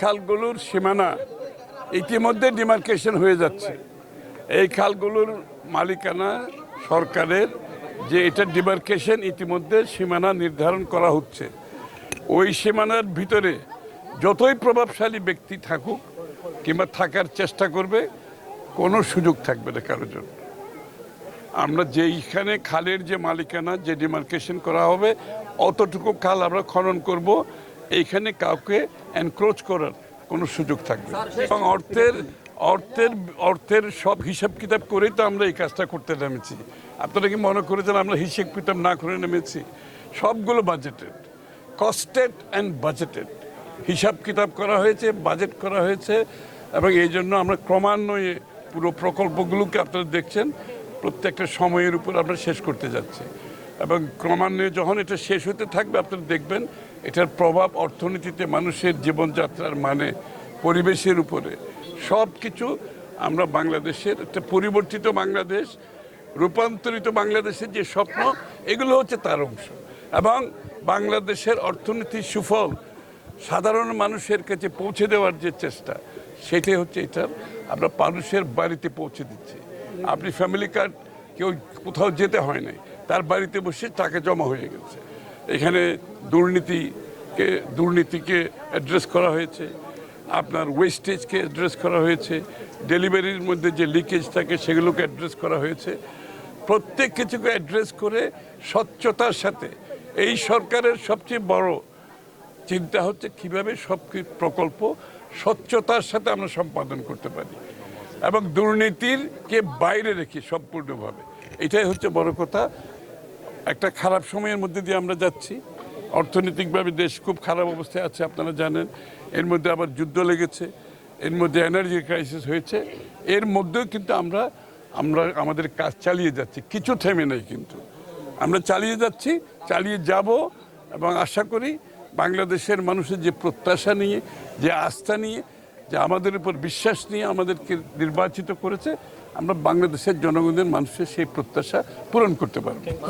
খালগুলোর সীমানা ইতিমধ্যে ডিমার্কেশন হয়ে যাচ্ছে। এই খালগুলোর মালিকানা সরকারের, যে এটা ডিমার্কেশন ইতিমধ্যে সীমানা নির্ধারণ করা হচ্ছে। ওই সীমানার ভিতরে যতই প্রভাবশালী ব্যক্তি থাকুক কিংবা থাকার চেষ্টা করবে, কোনো সুযোগ থাকবে না কারোর জন্য। আমরা যেইখানে খালের যে মালিকানা, যে ডিমার্কেশন করা হবে, অতটুকু খাল আমরা খনন করব, এইখানে কাউকে এনক্রোচ করার কোনো সুযোগ থাকবে না। এবং অর্থের সব হিসাব কিতাব করেই তো আমরা এই কাজটা করতে নেমেছি। আপনারা কি মনে করেছেন আমরা হিসাব কিতাব না করে নেমেছি? সবগুলো বাজেটেড, কস্টেড অ্যান্ড বাজেটেড, হিসাব কিতাব করা হয়েছে, বাজেট করা হয়েছে। এবং এই জন্য আমরা ক্রমান্বয়ে পুরো প্রকল্পগুলোকে আপনারা দেখছেন প্রত্যেকটা সময়ের উপর আমরা শেষ করতে যাচ্ছি। এবং ক্রমান্বয়ে যখন এটা শেষ হতে থাকবে, আপনারা দেখবেন এটার প্রভাব অর্থনীতিতে, মানুষের জীবনযাত্রার মানে, পরিবেশের উপরে, সব কিছু আমরা বাংলাদেশের একটা পরিবর্তিত বাংলাদেশ, রূপান্তরিত বাংলাদেশের যে স্বপ্ন, এগুলো হচ্ছে তার অংশ। এবং বাংলাদেশের অর্থনীতির সুফল সাধারণ মানুষের কাছে পৌঁছে দেওয়ার যে চেষ্টা, সেটাই হচ্ছে এটার আমরা মানুষের বাড়িতে পৌঁছে দিচ্ছি। আপনি ফ্যামিলি কার্ড, কেউ কোথাও যেতে হয় নাই, তার বাড়িতে বসে টাকা জমা হয়ে গেছে। এখানে দুর্নীতিকে অ্যাড্রেস করা হয়েছে, আপনার ওয়েস্টেজকে অ্যাড্রেস করা হয়েছে, ডেলিভারির মধ্যে যে লিকেজ থাকে সেগুলোকে অ্যাড্রেস করা হয়েছে। প্রত্যেক কিছুকে অ্যাড্রেস করে স্বচ্ছতার সাথে, এই সরকারের সবচেয়ে বড় চিন্তা হচ্ছে কীভাবে সব প্রকল্প স্বচ্ছতার সাথে আমরা সম্পাদন করতে পারি এবং দুর্নীতিরকে বাইরে রেখে সম্পূর্ণভাবে। এটাই হচ্ছে বড় কথা। একটা খারাপ সময়ের মধ্যে দিয়ে আমরা যাচ্ছি। অর্থনৈতিকভাবে দেশ খুব খারাপ অবস্থায় আছে, আপনারা জানেন। এর মধ্যে আবার যুদ্ধ লেগেছে, এর মধ্যে এনার্জি ক্রাইসিস হয়েছে। এর মধ্যেও কিন্তু আমরা আমাদের কাজ চালিয়ে যাচ্ছি, কিছু থেমে নেই। কিন্তু আমরা চালিয়ে যাচ্ছি, চালিয়ে যাব। এবং আশা করি বাংলাদেশের মানুষের যে প্রত্যাশা নিয়ে, যে আস্থা নিয়ে, যে আমাদের উপর বিশ্বাস নিয়ে আমাদেরকে নির্বাচিত করেছে, আমরা বাংলাদেশের জনগণের মানুষের সেই প্রত্যাশা পূরণ করতে পারব।